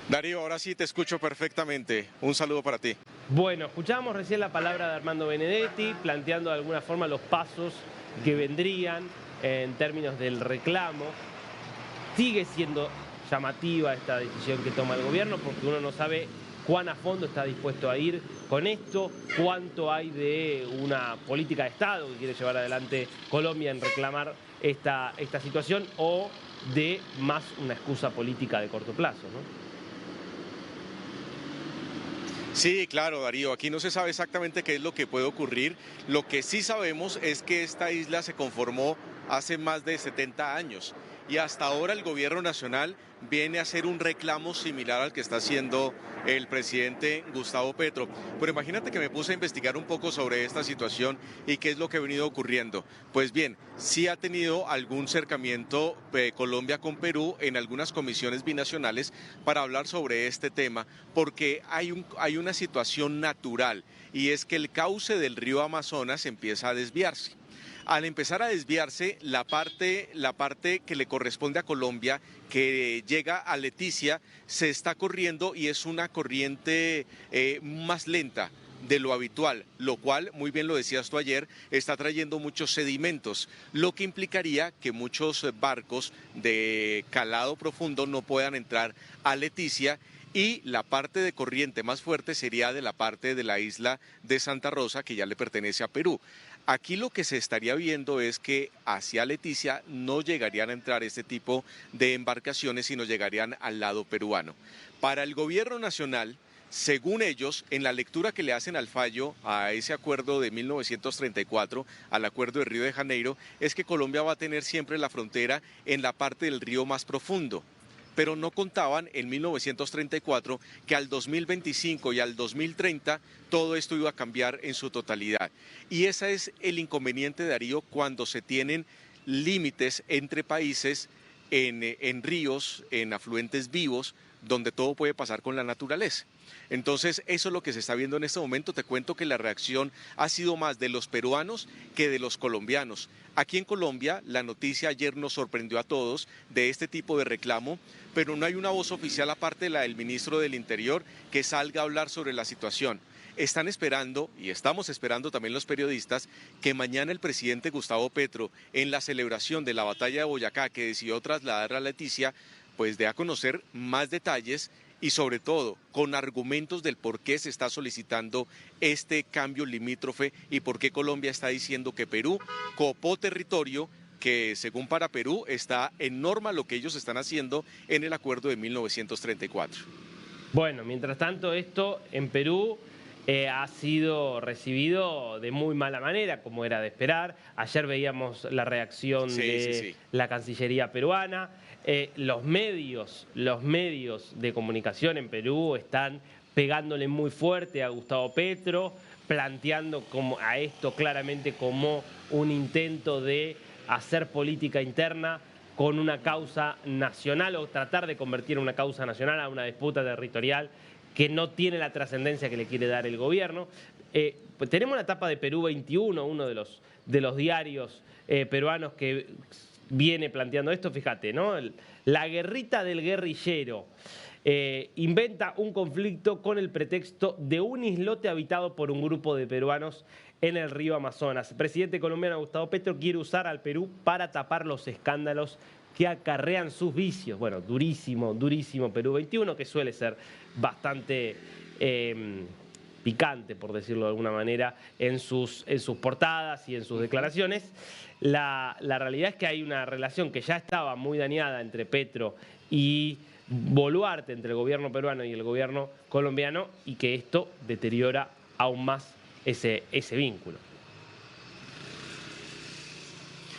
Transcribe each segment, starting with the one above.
Darío, ahora sí te escucho perfectamente. Un saludo para ti. Bueno, escuchábamos recién la palabra de Armando Benedetti, planteando de alguna forma los pasos que vendrían en términos del reclamo. Sigue siendo llamativa esta decisión que toma el gobierno porque uno no sabe cuán a fondo está dispuesto a ir con esto, cuánto hay de una política de Estado que quiere llevar adelante Colombia en reclamar esta situación o de más una excusa política de corto plazo, ¿no? Sí, claro, Darío, aquí no se sabe exactamente qué es lo que puede ocurrir. Lo que sí sabemos es que esta isla se conformó hace más de 70 años y hasta ahora el gobierno nacional viene a hacer un reclamo similar al que está haciendo el presidente Gustavo Petro. Pero imagínate que me puse a investigar un poco sobre esta situación y qué es lo que ha venido ocurriendo. Pues bien, sí ha tenido algún cercamiento Colombia con Perú en algunas comisiones binacionales para hablar sobre este tema, porque hay una situación natural y es que el cauce del río Amazonas empieza a desviarse. Al empezar a desviarse, la parte que le corresponde a Colombia, que llega a Leticia, se está corriendo y es una corriente más lenta de lo habitual, lo cual, muy bien lo decías tú ayer, está trayendo muchos sedimentos, lo que implicaría que muchos barcos de calado profundo no puedan entrar a Leticia. Y la parte de corriente más fuerte sería de la parte de la isla de Santa Rosa, que ya le pertenece a Perú. Aquí lo que se estaría viendo es que hacia Leticia no llegarían a entrar este tipo de embarcaciones, sino llegarían al lado peruano. Para el gobierno nacional, según ellos, en la lectura que le hacen al fallo, a ese acuerdo de 1934, al acuerdo de Río de Janeiro, es que Colombia va a tener siempre la frontera en la parte del río más profundo, pero no contaban en 1934 que al 2025 y al 2030 todo esto iba a cambiar en su totalidad. Y ese es el inconveniente, Darío, cuando se tienen límites entre países en ríos, en afluentes vivos, donde todo puede pasar con la naturaleza. Entonces, eso es lo que se está viendo en este momento. Te cuento que la reacción ha sido más de los peruanos que de los colombianos. Aquí en Colombia, la noticia ayer nos sorprendió a todos de este tipo de reclamo, pero no hay una voz oficial aparte de la del ministro del Interior que salga a hablar sobre la situación. Están esperando, y estamos esperando también los periodistas, que mañana el presidente Gustavo Petro, en la celebración de la batalla de Boyacá que decidió trasladar a Leticia, pues dé a conocer más detalles y sobre todo con argumentos del por qué se está solicitando este cambio limítrofe y por qué Colombia está diciendo que Perú copó territorio que según para Perú está en norma lo que ellos están haciendo en el acuerdo de 1934. Bueno, mientras tanto esto en Perú ha sido recibido de muy mala manera, como era de esperar. Ayer veíamos la reacción de la Cancillería peruana. Los medios de comunicación en Perú están pegándole muy fuerte a Gustavo Petro, planteando a esto claramente como un intento de hacer política interna con una causa nacional o tratar de convertir una causa nacional a una disputa territorial que no tiene la trascendencia que le quiere dar el gobierno. Pues tenemos la tapa de Perú 21, uno de los diarios peruanos que viene planteando esto, fíjate, ¿no? La guerrita del guerrillero inventa un conflicto con el pretexto de un islote habitado por un grupo de peruanos en el río Amazonas. El presidente colombiano Gustavo Petro quiere usar al Perú para tapar los escándalos que acarrean sus vicios. Bueno, durísimo, durísimo Perú 21, que suele ser bastante picante, por decirlo de alguna manera, en sus portadas y en sus declaraciones. La realidad es que hay una relación que ya estaba muy dañada entre Petro y Boluarte, entre el gobierno peruano y el gobierno colombiano, y que esto deteriora aún más ese vínculo.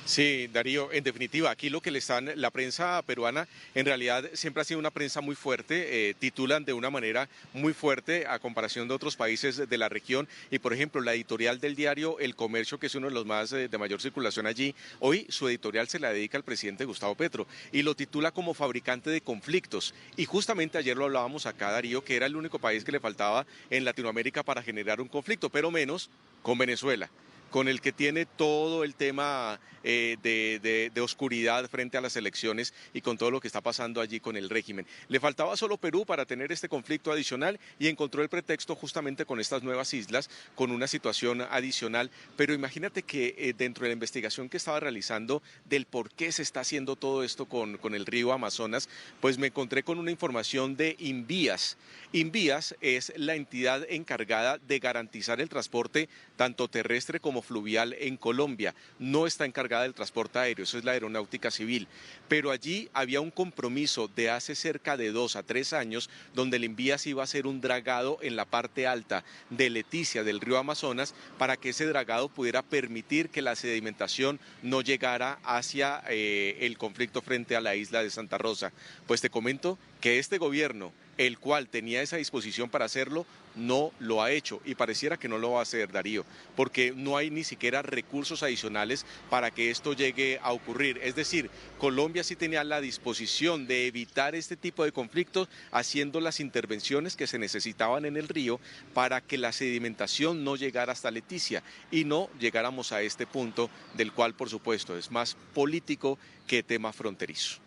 Sí, Darío, en definitiva, aquí lo que le están, la prensa peruana en realidad siempre ha sido una prensa muy fuerte, titulan de una manera muy fuerte a comparación de otros países de la región y por ejemplo la editorial del diario El Comercio, que es uno de los más de mayor circulación allí, hoy su editorial se la dedica al presidente Gustavo Petro y lo titula como fabricante de conflictos y justamente ayer lo hablábamos acá, Darío, que era el único país que le faltaba en Latinoamérica para generar un conflicto, pero menos con Venezuela. con el que tiene todo el tema de oscuridad frente a las elecciones y con todo lo que está pasando allí con el régimen. Le faltaba solo Perú para tener este conflicto adicional y encontró el pretexto justamente con estas nuevas islas, con una situación adicional. Pero imagínate que dentro de la investigación que estaba realizando del por qué se está haciendo todo esto con el río Amazonas, pues me encontré con una información de Invías. Invías es la entidad encargada de garantizar el transporte tanto terrestre como fluvial en Colombia. No está encargada del transporte aéreo, eso es la aeronáutica civil. Pero allí había un compromiso de hace cerca de 2 a 3 años donde el Invías iba a hacer un dragado en la parte alta de Leticia, del río Amazonas, para que ese dragado pudiera permitir que la sedimentación no llegara hacia el conflicto frente a la isla de Santa Rosa. Pues te comento que este gobierno, el cual tenía esa disposición para hacerlo, no lo ha hecho y pareciera que no lo va a hacer, Darío, porque no hay ni siquiera recursos adicionales para que esto llegue a ocurrir. Es decir, Colombia sí tenía la disposición de evitar este tipo de conflictos haciendo las intervenciones que se necesitaban en el río para que la sedimentación no llegara hasta Leticia y no llegáramos a este punto del cual, por supuesto, es más político que tema fronterizo.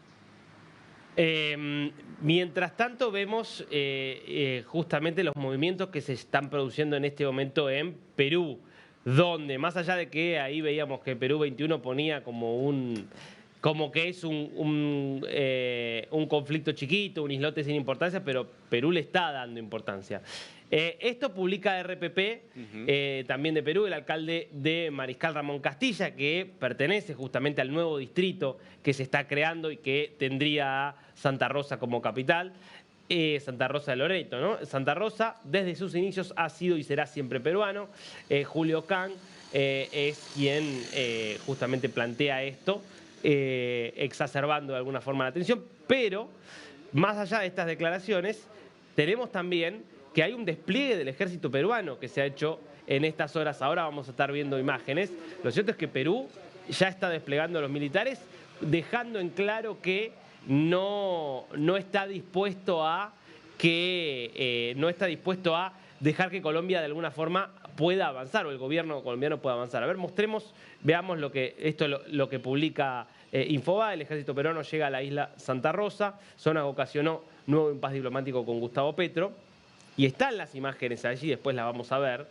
Mientras tanto vemos justamente los movimientos que se están produciendo en este momento en Perú, donde más allá de que ahí veíamos que Perú 21 ponía como que es un conflicto chiquito, un islote sin importancia, pero Perú le está dando importancia. Esto publica RPP, también de Perú, el alcalde de Mariscal, Ramón Castilla, que pertenece justamente al nuevo distrito que se está creando y que tendría a Santa Rosa como capital. Santa Rosa de Loreto, ¿no? Santa Rosa, desde sus inicios, ha sido y será siempre peruano. Julio Kang es quien justamente plantea esto, exacerbando de alguna forma la tensión. Pero, más allá de estas declaraciones, tenemos también que hay un despliegue del ejército peruano que se ha hecho en estas horas. Ahora vamos a estar viendo imágenes. Lo cierto es que Perú ya está desplegando a los militares, dejando en claro que no está dispuesto a dejar que Colombia de alguna forma pueda avanzar, o el gobierno colombiano pueda avanzar. A ver, veamos lo que publica Infobae. El ejército peruano llega a la isla Santa Rosa, zona que ocasionó nuevo impasse diplomático con Gustavo Petro, y están las imágenes allí, después las vamos a ver,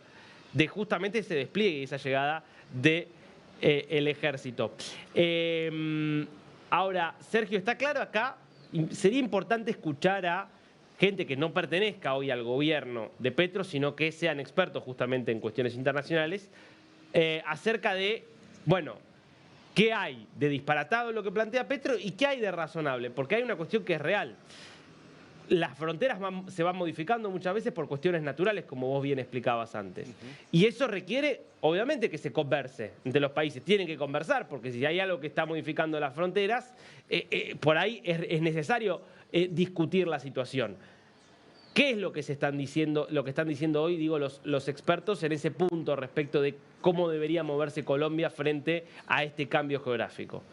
de justamente ese despliegue y esa llegada del ejército. Ahora, Sergio, está claro acá, sería importante escuchar a gente que no pertenezca hoy al gobierno de Petro, sino que sean expertos justamente en cuestiones internacionales, acerca de, bueno, qué hay de disparatado en lo que plantea Petro y qué hay de razonable, porque hay una cuestión que es real. Las fronteras se van modificando muchas veces por cuestiones naturales, como vos bien explicabas antes. Y eso requiere, obviamente, que se converse entre los países. Tienen que conversar, porque si hay algo que está modificando las fronteras, por ahí es necesario discutir la situación. ¿Qué es lo que están diciendo hoy, digo, los expertos en ese punto respecto de cómo debería moverse Colombia frente a este cambio geográfico?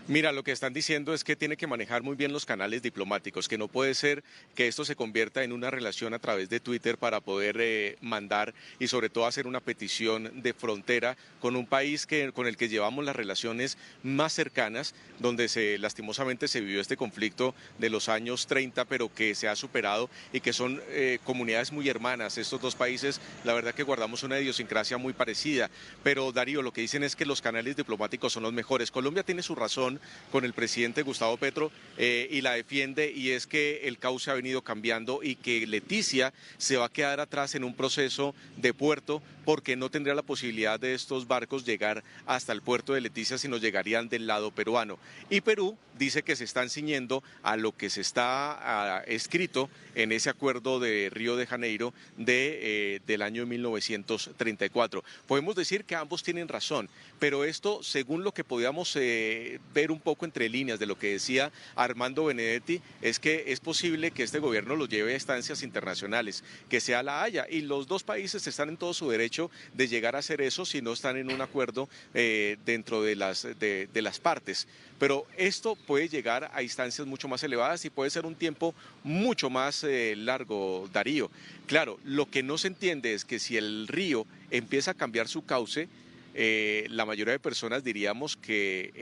Mira, lo que están diciendo es que tiene que manejar muy bien los canales diplomáticos, que no puede ser que esto se convierta en una relación a través de Twitter para poder mandar y sobre todo hacer una petición de frontera con un país con el que llevamos las relaciones más cercanas, donde lastimosamente se vivió este conflicto de los años 30, pero que se ha superado y que son comunidades muy hermanas. Estos dos países, la verdad que guardamos una idiosincrasia muy parecida, pero Darío, lo que dicen es que los canales diplomáticos son los mejores. Colombia tiene su razón con el presidente Gustavo Petro y la defiende, y es que el cauce ha venido cambiando y que Leticia se va a quedar atrás en un proceso de puerto porque no tendría la posibilidad de estos barcos llegar hasta el puerto de Leticia, sino llegarían del lado peruano. Y Perú dice que se están ciñendo a lo que se está escrito en ese acuerdo de Río de Janeiro del año 1934. Podemos decir que ambos tienen razón, pero esto, según lo que podíamos ver un poco entre líneas de lo que decía Armando Benedetti, es que es posible que este gobierno lo lleve a instancias internacionales, que sea la Haya, y los dos países están en todo su derecho derecho de llegar a hacer eso si no están en un acuerdo dentro de las partes. Pero esto puede llegar a instancias mucho más elevadas y puede ser un tiempo mucho más largo, Darío. Claro, lo que no se entiende es que si el río empieza a cambiar su cauce, la mayoría de personas diríamos que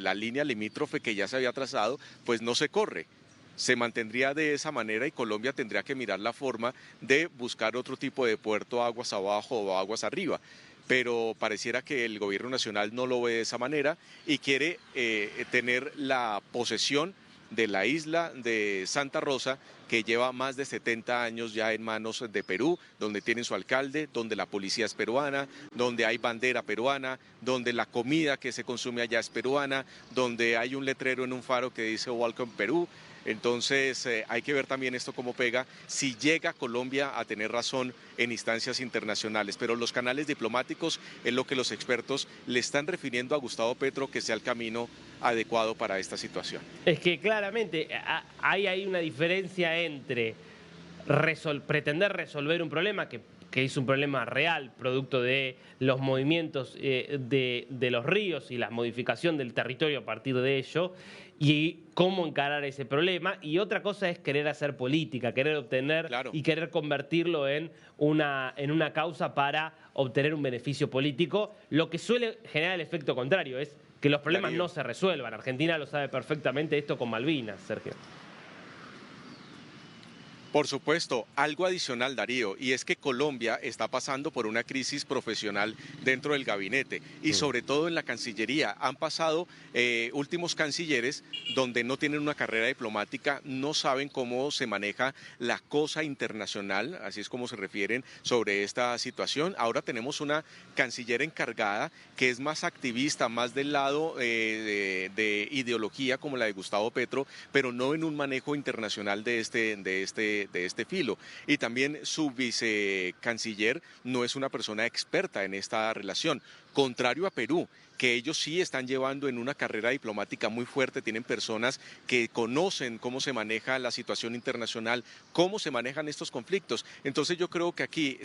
la línea limítrofe que ya se había trazado, pues no se corre. Se mantendría de esa manera y Colombia tendría que mirar la forma de buscar otro tipo de puerto aguas abajo o aguas arriba. Pero pareciera que el gobierno nacional no lo ve de esa manera y quiere tener la posesión de la isla de Santa Rosa, que lleva más de 70 años ya en manos de Perú, donde tienen su alcalde, donde la policía es peruana, donde hay bandera peruana, donde la comida que se consume allá es peruana, donde hay un letrero en un faro que dice Welcome Perú. Entonces hay que ver también esto cómo pega si llega Colombia a tener razón en instancias internacionales. Pero los canales diplomáticos es lo que los expertos le están refiriendo a Gustavo Petro que sea el camino adecuado para esta situación. Es que claramente hay una diferencia entre pretender resolver un problema que es un problema real, producto de los movimientos de los ríos y la modificación del territorio a partir de ello, y cómo encarar ese problema. Y otra cosa es querer hacer política, querer obtener y querer convertirlo en una causa para obtener un beneficio político, lo que suele generar el efecto contrario, es que los problemas no se resuelvan. Argentina lo sabe perfectamente esto con Malvinas, Sergio. Por supuesto, algo adicional, Darío, y es que Colombia está pasando por una crisis profesional dentro del gabinete y sobre todo en la Cancillería. Han pasado últimos cancilleres donde no tienen una carrera diplomática, no saben cómo se maneja la cosa internacional, así es como se refieren sobre esta situación. Ahora tenemos una canciller encargada que es más activista, más del lado de ideología como la de Gustavo Petro, pero no en un manejo internacional de este filo. Y también su vicecanciller no es una persona experta en esta relación, contrario a Perú, que ellos sí están llevando en una carrera diplomática muy fuerte, tienen personas que conocen cómo se maneja la situación internacional, cómo se manejan estos conflictos. Entonces yo creo que aquí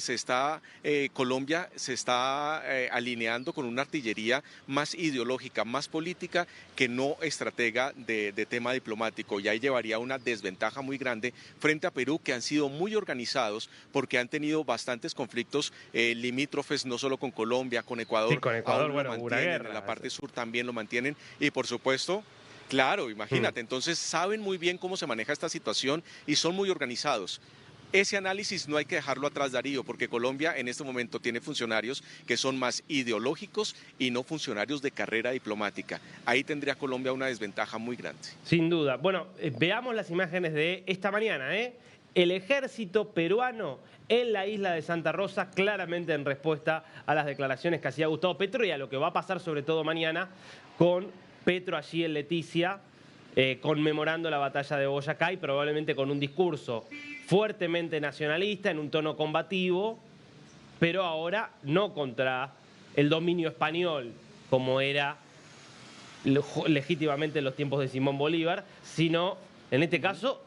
Colombia se está alineando con una artillería más ideológica, más política, que no estratega de tema diplomático, y ahí llevaría una desventaja muy grande frente a Perú, que han sido muy organizados porque han tenido bastantes conflictos limítrofes, no solo con Colombia, con Ecuador. Sí, con Ecuador, bueno, una guerra. En la parte sur también lo mantienen y por supuesto, claro, imagínate, entonces saben muy bien cómo se maneja esta situación y son muy organizados. Ese análisis no hay que dejarlo atrás, Darío, porque Colombia en este momento tiene funcionarios que son más ideológicos y no funcionarios de carrera diplomática. Ahí tendría Colombia una desventaja muy grande. Sin duda. Bueno, veamos las imágenes de esta mañana, El ejército peruano en la isla de Santa Rosa, claramente en respuesta a las declaraciones que hacía Gustavo Petro y a lo que va a pasar sobre todo mañana con Petro allí en Leticia, conmemorando la batalla de Boyacá y probablemente con un discurso fuertemente nacionalista, en un tono combativo, pero ahora no contra el dominio español, como era legítimamente en los tiempos de Simón Bolívar, sino, en este caso,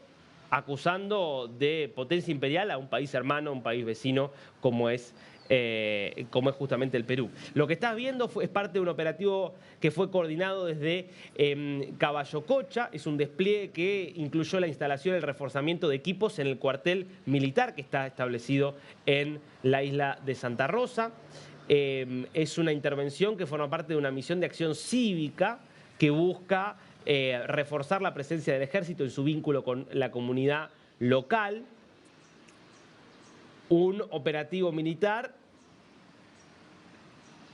acusando de potencia imperial a un país hermano, un país vecino como es justamente el Perú. Lo que estás viendo es parte de un operativo que fue coordinado desde Caballo Cocha. Es un despliegue que incluyó la instalación y el reforzamiento de equipos en el cuartel militar que está establecido en la isla de Santa Rosa. Es una intervención que forma parte de una misión de acción cívica que busca reforzar la presencia del ejército en su vínculo con la comunidad local. Un operativo militar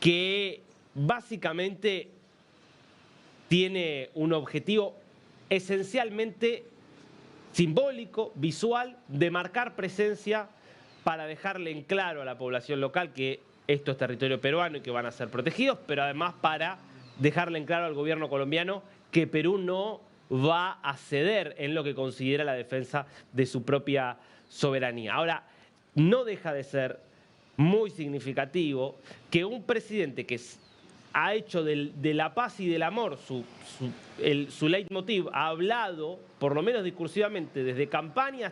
que básicamente tiene un objetivo esencialmente simbólico, visual, de marcar presencia para dejarle en claro a la población local que esto es territorio peruano y que van a ser protegidos, pero además para dejarle en claro al gobierno colombiano que Perú no va a ceder en lo que considera la defensa de su propia soberanía. Ahora, no deja de ser muy significativo que un presidente que ha hecho de la paz y del amor su leitmotiv, ha hablado, por lo menos discursivamente, desde campaña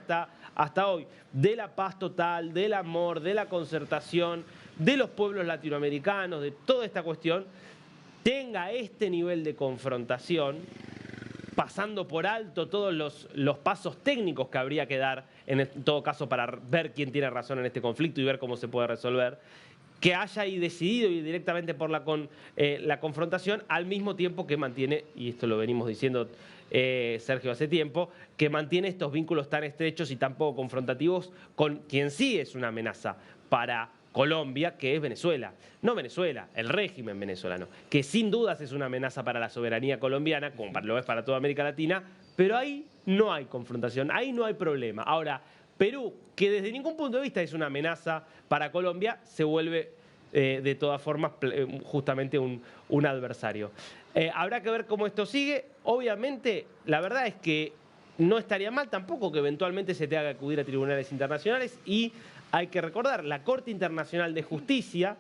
hasta hoy, de la paz total, del amor, de la concertación, de los pueblos latinoamericanos, de toda esta cuestión, tenga este nivel de confrontación, pasando por alto todos los pasos técnicos que habría que dar, en todo caso, para ver quién tiene razón en este conflicto y ver cómo se puede resolver, que haya ahí decidido ir directamente por la confrontación, al mismo tiempo que mantiene, y esto lo venimos diciendo Sergio hace tiempo, que mantiene estos vínculos tan estrechos y tan poco confrontativos con quien sí es una amenaza para Colombia, que es Venezuela. No Venezuela, el régimen venezolano, que sin dudas es una amenaza para la soberanía colombiana, como lo es para toda América Latina, pero ahí no hay confrontación, ahí no hay problema. Ahora, Perú, que desde ningún punto de vista es una amenaza para Colombia, se vuelve de todas formas justamente un adversario. Habrá que ver cómo esto sigue. Obviamente, la verdad es que no estaría mal tampoco que eventualmente se tenga que acudir a tribunales internacionales y hay que recordar, la Corte Internacional de Justicia,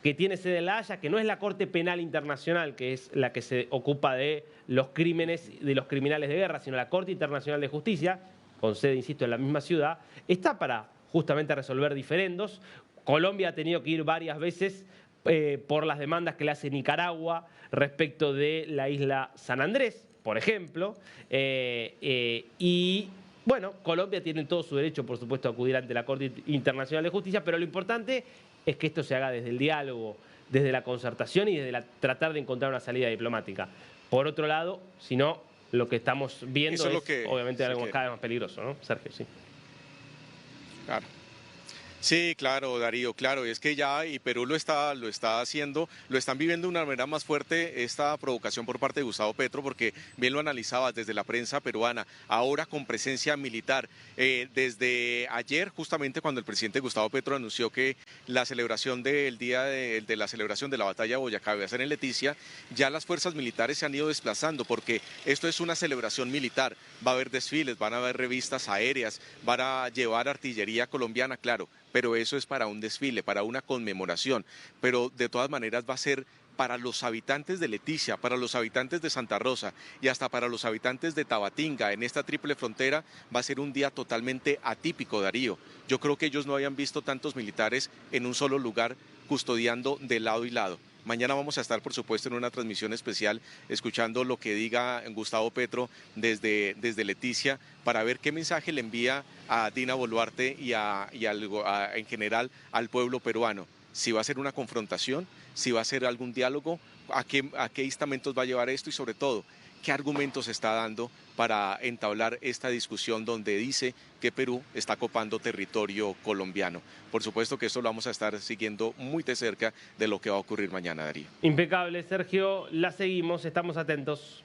que tiene sede en La Haya, que no es la Corte Penal Internacional, que es la que se ocupa de los crímenes de los criminales de guerra, sino la Corte Internacional de Justicia, con sede, insisto, en la misma ciudad, está para justamente resolver diferendos. Colombia ha tenido que ir varias veces por las demandas que le hace Nicaragua respecto de la isla San Andrés, por ejemplo, y bueno, Colombia tiene todo su derecho, por supuesto, a acudir ante la Corte Internacional de Justicia, pero lo importante es que esto se haga desde el diálogo, desde la concertación y desde tratar de encontrar una salida diplomática. Por otro lado, si no, lo que estamos viendo es obviamente algo cada vez más peligroso, ¿no, Sergio? Sí. Claro. Sí, claro, Darío, claro, es que ya y Perú lo está haciendo, lo están viviendo de una manera más fuerte esta provocación por parte de Gustavo Petro, porque bien lo analizabas desde la prensa peruana, ahora con presencia militar. Desde ayer, justamente cuando el presidente Gustavo Petro anunció que la celebración del día de la celebración de la batalla de Boyacá iba a ser en Leticia, ya las fuerzas militares se han ido desplazando, porque esto es una celebración militar, va a haber desfiles, van a haber revistas aéreas, van a llevar artillería colombiana, claro, pero eso es para un desfile, para una conmemoración, pero de todas maneras va a ser para los habitantes de Leticia, para los habitantes de Santa Rosa y hasta para los habitantes de Tabatinga, en esta triple frontera, va a ser un día totalmente atípico, Darío. Yo creo que ellos no habían visto tantos militares en un solo lugar custodiando de lado y lado. Mañana vamos a estar, por supuesto, en una transmisión especial escuchando lo que diga Gustavo Petro desde Leticia para ver qué mensaje le envía a Dina Boluarte y en general al pueblo peruano. Si va a ser una confrontación, si va a ser algún diálogo, a qué estamentos va a llevar esto y sobre todo, qué argumentos está dando para entablar esta discusión donde dice que Perú está copando territorio colombiano. Por supuesto que esto lo vamos a estar siguiendo muy de cerca de lo que va a ocurrir mañana, Darío. Impecable, Sergio. La seguimos, estamos atentos.